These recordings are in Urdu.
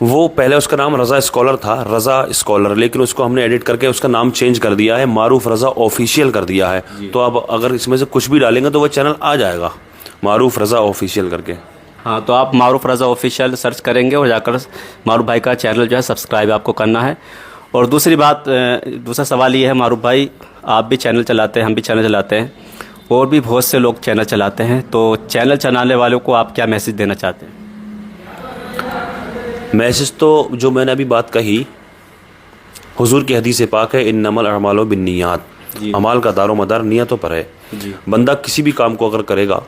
وہ پہلے اس کا نام رضا اسکالر تھا, رضا اسکالر, لیکن اس کو ہم نے ایڈٹ کر کے اس کا نام چینج کر دیا ہے, معروف رضا آفیشیل کر دیا ہے. تو اب اگر اس میں سے کچھ بھی ڈالیں گے تو وہ چینل آ جائے گا معروف رضا آفیشیل کر کے. ہاں, تو آپ معروف رضا آفیشیل سرچ کریں گے اور جا کر معروف بھائی کا چینل جو ہے سبسکرائب آپ کو کرنا ہے. اور دوسری بات, دوسرا سوال یہ ہے معروف بھائی, آپ بھی چینل چلاتے ہیں, ہم بھی چینل چلاتے ہیں, اور بھی بہت سے لوگ چینل چلاتے ہیں, تو چینل چلانے والوں کو آپ کیا میسج دینا چاہتے ہیں؟ میسج تو جو میں نے ابھی بات کہی, حضور کی حدیث پاک ہے انما الاعمال بالنیات, اعمال کا دار و مدار نیتوں پر ہے. بندہ کسی بھی کام کو اگر کرے گا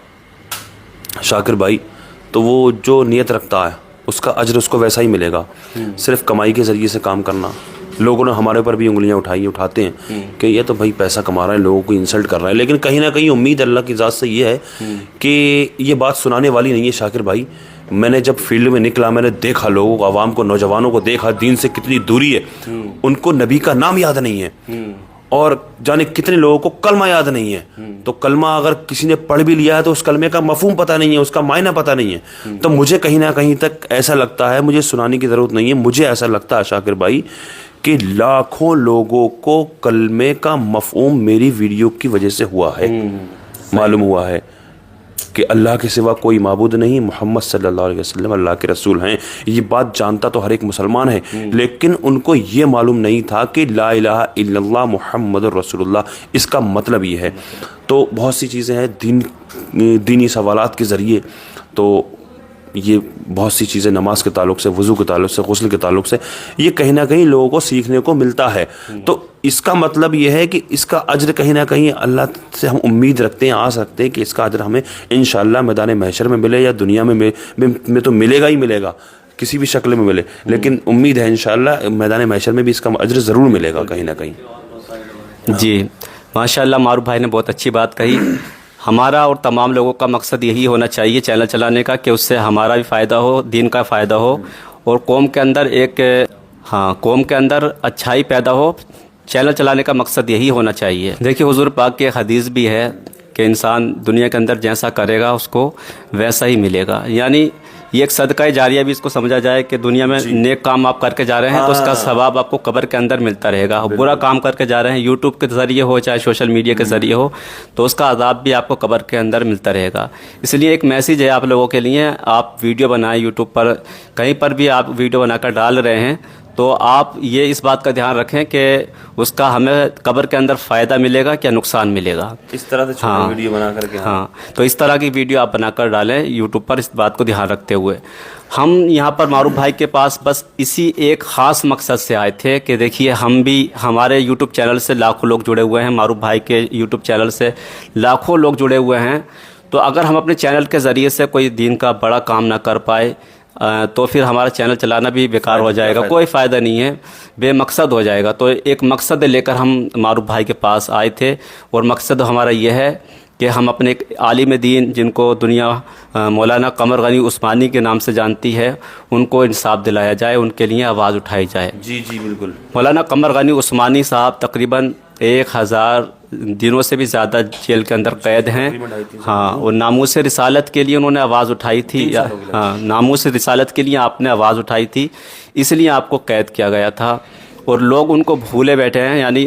شاکر بھائی, تو وہ جو نیت رکھتا ہے اس کا اجر اس کو ویسا ہی ملے گا. صرف کمائی کے ذریعے سے کام کرنا, لوگوں نے ہمارے اوپر بھی انگلیاں اٹھاتے ہیں کہ یہ تو بھائی پیسہ کما رہا ہے, لوگوں کو انسلٹ کر رہا ہے, لیکن کہیں نہ کہیں امید اللہ کی ذات سے یہ ہے کہ یہ بات سنانے والی نہیں ہے شاکر بھائی. میں نے جب فیلڈ میں نکلا, میں نے دیکھا لوگوں کو, عوام کو, نوجوانوں کو دیکھا, دین سے کتنی دوری ہے, ان کو نبی کا نام یاد نہیں ہے, اور جانے کتنے لوگوں کو کلمہ یاد نہیں ہے. تو کلمہ اگر کسی نے پڑھ بھی لیا ہے تو اس کلمے کا مفہوم پتہ نہیں ہے, اس کا معنی پتہ نہیں ہے. تو مجھے کہیں نہ کہیں تک ایسا لگتا ہے, مجھے سنانے کی ضرورت نہیں ہے, مجھے ایسا لگتا ہے شاکر بھائی کہ لاکھوں لوگوں کو کلمے کا مفہوم میری ویڈیو کی وجہ سے ہوا ہے, معلوم ہوا ہے کہ اللہ کے سوا کوئی معبود نہیں, محمد صلی اللہ علیہ وسلم اللہ کے رسول ہیں. یہ بات جانتا تو ہر ایک مسلمان ہے, لیکن ان کو یہ معلوم نہیں تھا کہ لا الہ الا اللہ محمد رسول اللہ اس کا مطلب یہ ہے. تو بہت سی چیزیں ہیں دینی سوالات کے ذریعے, تو یہ بہت سی چیزیں نماز کے تعلق سے, وضو کے تعلق سے, غسل کے تعلق سے, یہ کہیں نہ کہیں لوگوں کو سیکھنے کو ملتا ہے. تو اس کا مطلب یہ ہے کہ اس کا اجر کہیں نہ کہیں اللہ سے ہم امید رکھتے ہیں, آس رکھتے ہیں کہ اس کا اجر ہمیں انشاءاللہ میدان محشر میں ملے, یا دنیا میں تو ملے گا ہی ملے گا, کسی بھی شکل میں ملے, لیکن امید ہے انشاءاللہ میدان محشر میں بھی اس کا اجر ضرور ملے گا کہیں نہ کہیں. جی ماشاءاللہ, معروف بھائی نے بہت اچھی بات کہی. ہمارا اور تمام لوگوں کا مقصد یہی ہونا چاہیے چینل چلانے کا کہ اس سے ہمارا بھی فائدہ ہو, دین کا فائدہ ہو, اور قوم کے اندر قوم کے اندر اچھائی پیدا ہو. چینل چلانے کا مقصد یہی ہونا چاہیے. دیکھیے حضور پاک کے حدیث بھی ہے کہ انسان دنیا کے اندر جیسا کرے گا اس کو ویسا ہی ملے گا. یعنی یہ ایک صدقہ جاریہ بھی اس کو سمجھا جائے کہ دنیا میں نیک کام آپ کر کے جا رہے ہیں تو اس کا ثواب آپ کو قبر کے اندر ملتا رہے گا. برا کام کر کے جا رہے ہیں, یوٹیوب کے ذریعے ہو چاہے سوشل میڈیا کے ذریعے ہو, تو اس کا عذاب بھی آپ کو قبر کے اندر ملتا رہے گا. اس لیے ایک میسیج ہے آپ لوگوں کے لیے, آپ ویڈیو بنائیں یوٹیوب پر, کہیں پر بھی آپ ویڈیو بنا کر ڈال رہے ہیں تو آپ یہ اس بات کا دھیان رکھیں کہ اس کا ہمیں قبر کے اندر فائدہ ملے گا کیا نقصان ملے گا. اس طرح سے ویڈیو بنا کر کے, ہاں, تو اس طرح کی ویڈیو آپ بنا کر ڈالیں یوٹیوب پر, اس بات کو دھیان رکھتے ہوئے. ہم یہاں پر معروف بھائی کے پاس بس اسی ایک خاص مقصد سے آئے تھے کہ دیکھیے ہم بھی, ہمارے یوٹیوب چینل سے لاکھوں لوگ جڑے ہوئے ہیں, معروف بھائی کے یوٹیوب چینل سے لاکھوں لوگ جڑے ہوئے ہیں. تو اگر ہم اپنے چینل کے ذریعے سے کوئی دین کا بڑا کام نہ کر پائے تو پھر ہمارا چینل چلانا بھی بیکار ہو جائے گا, کوئی فائدہ نہیں ہے, بے مقصد ہو جائے گا. تو ایک مقصد لے کر ہم معروف بھائی کے پاس آئے تھے, اور مقصد ہمارا یہ ہے کہ ہم اپنے ایک عالم دین جن کو دنیا مولانا قمر غنی عثمانی کے نام سے جانتی ہے, ان کو انصاف دلایا جائے, ان کے لیے آواز اٹھائی جائے. جی جی بالکل. مولانا قمر غنی عثمانی صاحب تقریباً 1000 دنوں سے بھی زیادہ جیل کے اندر قید ہیں. ہاں, اور ناموس رسالت کے لیے انہوں نے آواز اٹھائی تھی. ہاں, ناموس رسالت کے لیے آپ نے آواز اٹھائی تھی, اس لیے آپ کو قید کیا گیا تھا, اور لوگ ان کو بھولے بیٹھے ہیں. یعنی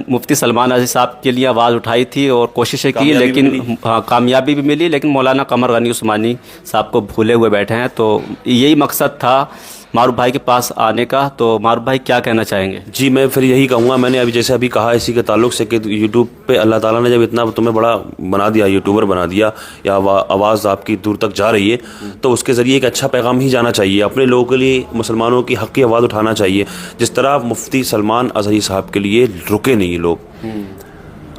مفتی سلمان عزیز صاحب کے لیے آواز اٹھائی تھی اور کوششیں کی, لیکن کامیابی بھی ملی, لیکن مولانا قمر غنی عثمانی صاحب کو بھولے ہوئے بیٹھے ہیں. تو یہی مقصد تھا معروف بھائی کے پاس آنے کا. تو معروف بھائی کیا کہنا چاہیں گے؟ جی میں پھر یہی کہوں گا, میں نے جیسے ابھی کہا اسی کے تعلق سے کہ یوٹیوب پہ اللہ تعالیٰ نے جب اتنا تمہیں بڑا بنا دیا, یوٹیوبر بنا دیا, یا آواز آپ کی دور تک جا رہی ہے, تو اس کے ذریعے ایک اچھا پیغام ہی جانا چاہیے. اپنے لوگوں کے لیے, مسلمانوں کی حق کی آواز اٹھانا چاہیے. جس طرح مفتی سلمان اظہری صاحب کے لیے رکے نہیں لوگ,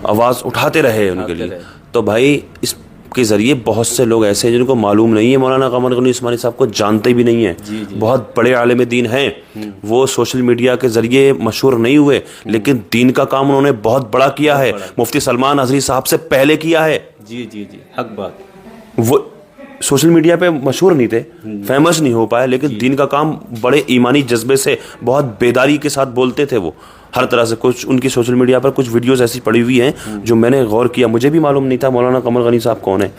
آواز اٹھاتے رہے ان کے لیے. تو بھائی اس کے ذریعے بہت سے لوگ ایسے ہیں جن کو معلوم نہیں ہے, مولانا قمر غنی عثمانی صاحب کو جانتے بھی نہیں ہیں. بہت بڑے عالم دین ہیں, وہ سوشل میڈیا کے ذریعے مشہور نہیں ہوئے, لیکن دین کا کام انہوں نے بہت بڑا کیا ہے, مفتی سلمان اظہری صاحب سے پہلے کیا ہے. جی جی جی, حق بات. وہ سوشل میڈیا پہ مشہور نہیں تھے, فیمس نہیں ہو پائے, لیکن دین کا کام بڑے ایمانی جذبے سے, بہت بیداری کے ساتھ بولتے تھے وہ, ہر طرح سے کچھ ان کی سوشل میڈیا پر کچھ ویڈیوز ایسی پڑی ہوئی ہیں جو میں نے غور کیا, مجھے بھی معلوم نہیں تھا مولانا قمر غنی صاحب کون ہے.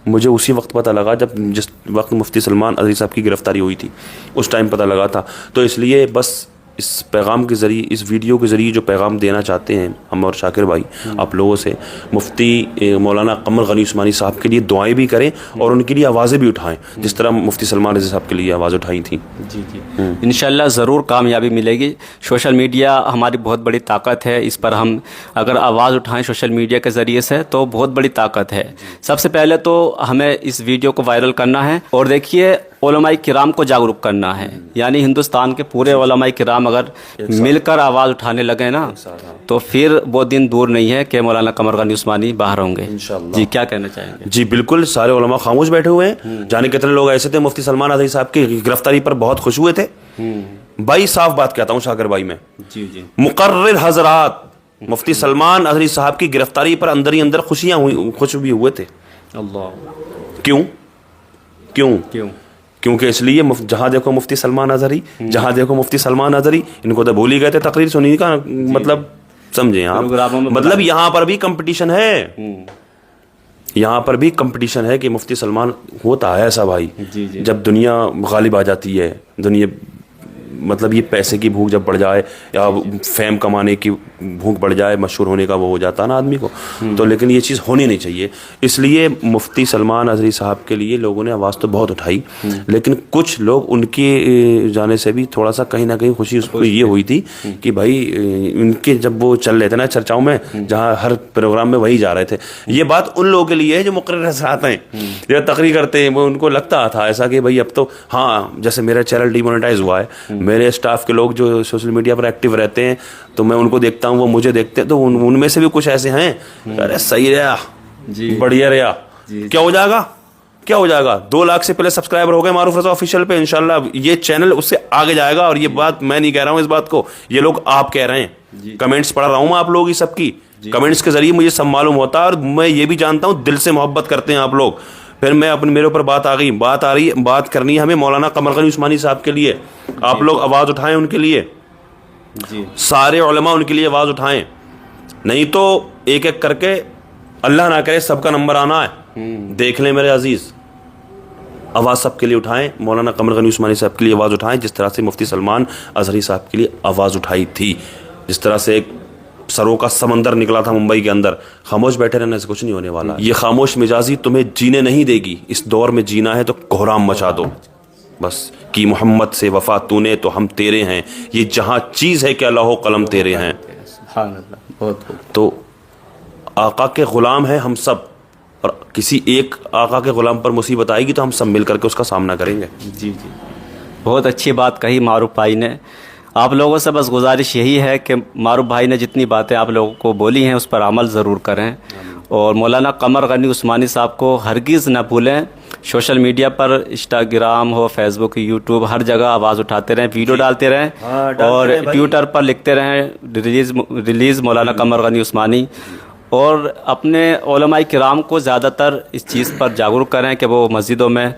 مجھے اسی وقت پتہ لگا جس وقت مفتی سلمان ازہری صاحب کی گرفتاری ہوئی تھی, اس ٹائم پتہ لگا تھا. تو اس لیے بس اس پیغام کے ذریعے, اس ویڈیو کے ذریعے جو پیغام دینا چاہتے ہیں ہم اور شاکر بھائی آپ لوگوں سے, مفتی مولانا قمر غنی عثمانی صاحب کے لیے دعائیں بھی کریں اور ان کے لیے آوازیں بھی اٹھائیں جس طرح مفتی سلمان رضی صاحب کے لیے آواز اٹھائی تھیں. جی انشاءاللہ ضرور کامیابی ملے گی. سوشل میڈیا ہماری بہت بڑی طاقت ہے, اس پر ہم اگر آواز اٹھائیں سوشل میڈیا کے ذریعے سے تو بہت بڑی طاقت ہے. سب سے پہلے تو ہمیں اس ویڈیو کو وائرل کرنا ہے, اور دیکھیے علماء کرام کو جاگرک کرنا ہے. یعنی ہندوستان کے پورے علماء کرام اگر مل کر آواز اٹھانے لگے نا تو پھر وہ دن دور نہیں ہے کہ مولانا قمر غنی عثمانی باہر ہوں گے. جی کیا کہنا چاہیں گے؟ جی بالکل, سارے علماء خاموش بیٹھے ہوئے ہیں. جانے کتنے لوگ ایسے تھے مفتی سلمان ازہری صاحب کی گرفتاری پر بہت خوش ہوئے تھے. بھائی صاف بات کہتا ہوں شاکر بھائی, میں مقرر حضرات مفتی سلمان ازہری صاحب کی گرفتاری پر اندر ہی اندر خوش بھی ہوئے تھے. اللہ کیوں؟ کیونکہ اس لیے جہاں دیکھو مفتی سلمان ازہری, جہاں دیکھو مفتی سلمان ازہری, ان کو تو بھول ہی گئے تھے تقریر سننے کا. مطلب سمجھیں آپ, مطلب یہاں پر بھی کمپٹیشن ہے, یہاں پر بھی کمپٹیشن ہے کہ مفتی سلمان ہوتا ہے ایسا بھائی جب دنیا غالب آ جاتی ہے, دنیا مطلب یہ پیسے کی بھوک جب بڑھ جائے یا فیم کمانے کی بھوک بڑھ جائے, مشہور ہونے کا وہ ہو جاتا ہے نا آدمی کو, تو لیکن یہ چیز ہونی نہیں چاہیے. اس لیے مفتی سلمان ازہری صاحب کے لیے لوگوں نے آواز تو بہت اٹھائی, لیکن کچھ لوگ ان کے جانے سے بھی تھوڑا سا کہیں نہ کہیں خوشی اس کو یہ ہوئی تھی کہ بھائی ان کے جب وہ چل رہے تھے نا چرچاؤں میں, جہاں ہر پروگرام میں وہی جا رہے تھے. یہ بات ان لوگوں کے لیے ہے جو مقرر حضرات ہیں, جو تقریر کرتے ہیں, وہ ان کو لگتا تھا ایسا کہ بھائی اب تو ہاں, جیسے میرا چینل ڈی مونیٹائز ہوا ہے, میرے اسٹاف کے لوگ جو سوشل میڈیا پر ایکٹیو رہتے ہیں تو میں ان کو دیکھتا ہوں, وہ مجھے دیکھتے ہیں, تو ان میں سے بھی کچھ ایسے ہیں ارے صحیح رہا, بڑھیا رہا, کیا ہو جائے گا 2 لاکھ سے پہلے سبسکرائبر ہو گئے معروف رضا آفیشیل پہ. انشاءاللہ یہ چینل اس سے آگے جائے گا, اور یہ بات میں نہیں کہہ رہا ہوں, اس بات کو یہ لوگ آپ کہہ رہے ہیں. کمنٹس پڑھ رہا ہوں میں آپ لوگ, یہ سب کی کمنٹس کے ذریعے مجھے سب معلوم ہوتا ہے, اور میں یہ بھی جانتا ہوں دل سے محبت کرتے ہیں آپ لوگ. پھر میں میرے اوپر بات کرنی ہے ہمیں مولانا قمر غنی عثمانی صاحب کے لیے. آپ لوگ آواز اٹھائیں ان کے لیے, سارے علماء ان کے لیے آواز اٹھائیں, نہیں تو ایک ایک کر کے اللہ نہ کرے سب کا نمبر آنا ہے. دیکھ لیں میرے عزیز, آواز سب کے لیے اٹھائیں, مولانا قمر غنی عثمانی صاحب کے لیے آواز اٹھائیں, جس طرح سے مفتی سلمان ازہری صاحب کے لیے آواز اٹھائی تھی, جس طرح سے ایک سروں کا سمندر نکلا تھا ممبئی کے اندر. خاموش بیٹھے رہنے سے کچھ نہیں ہونے والا. یہ خاموش مزاجی تمہیں جینے نہیں دے گی. اس دور میں جینا ہے تو کوہرام مچا دو بس, کی محمد سے وفا تو نے تو ہم تیرے ہیں, یہ جہاں چیز ہے کہ اللہ و قلم تیرے ہیں. تو آقا کے غلام ہیں ہم سب, اور کسی ایک آقا کے غلام پر مصیبت آئے گی تو ہم سب مل کر کے اس کا سامنا کریں گے. جی بہت اچھی بات کہی معروف بھائی نے. آپ لوگوں سے بس گزارش یہی ہے کہ معروف بھائی نے جتنی باتیں آپ لوگوں کو بولی ہیں اس پر عمل ضرور کریں, اور مولانا قمر غنی عثمانی صاحب کو ہرگز نہ بھولیں. سوشل میڈیا پر انسٹاگرام ہو, فیس بک, یوٹیوب, ہر جگہ آواز اٹھاتے رہیں, ویڈیو ڈالتے رہیں, اور ٹویٹر پر لکھتے رہیں ریلیز مولانا قمر غنی عثمانی, اور اپنے علماء کرام کو زیادہ تر اس چیز پر جاگرک کریں کہ وہ مسجدوں میں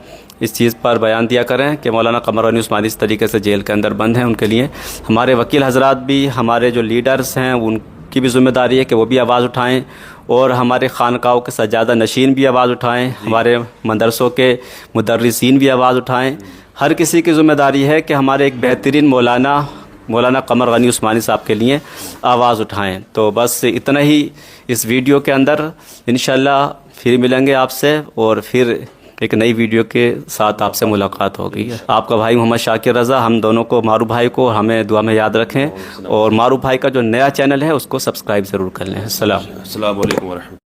اس چیز پر بیان دیا کریں کہ مولانا قمر غنی عثمانی اس طریقے سے جیل کے اندر بند ہیں. ان کے لیے ہمارے وکیل حضرات بھی, ہمارے جو لیڈرز ہیں ان کی بھی ذمہ داری ہے کہ وہ بھی آواز اٹھائیں, اور ہمارے خانقاہوں کے سجادہ نشین بھی آواز اٹھائیں, ہمارے مدرسوں کے مدرسین بھی آواز اٹھائیں. ہر کسی کی ذمہ داری ہے کہ ہمارے ایک بہترین مولانا قمر غنی عثمانی صاحب کے لیے آواز اٹھائیں. تو بس اتنا ہی اس ویڈیو کے اندر. انشاءاللہ پھر ملیں گے آپ سے, اور پھر ایک نئی ویڈیو کے ساتھ آپ سے ملاقات ہوگی. آپ کا بھائی محمد شاکر رضا ہم دونوں کو, معروف بھائی کو ہمیں دعا میں یاد رکھیں, اور معروف بھائی کا جو نیا چینل ہے اس کو سبسکرائب ضرور کر لیں. السلام علیکم ورحمۃ.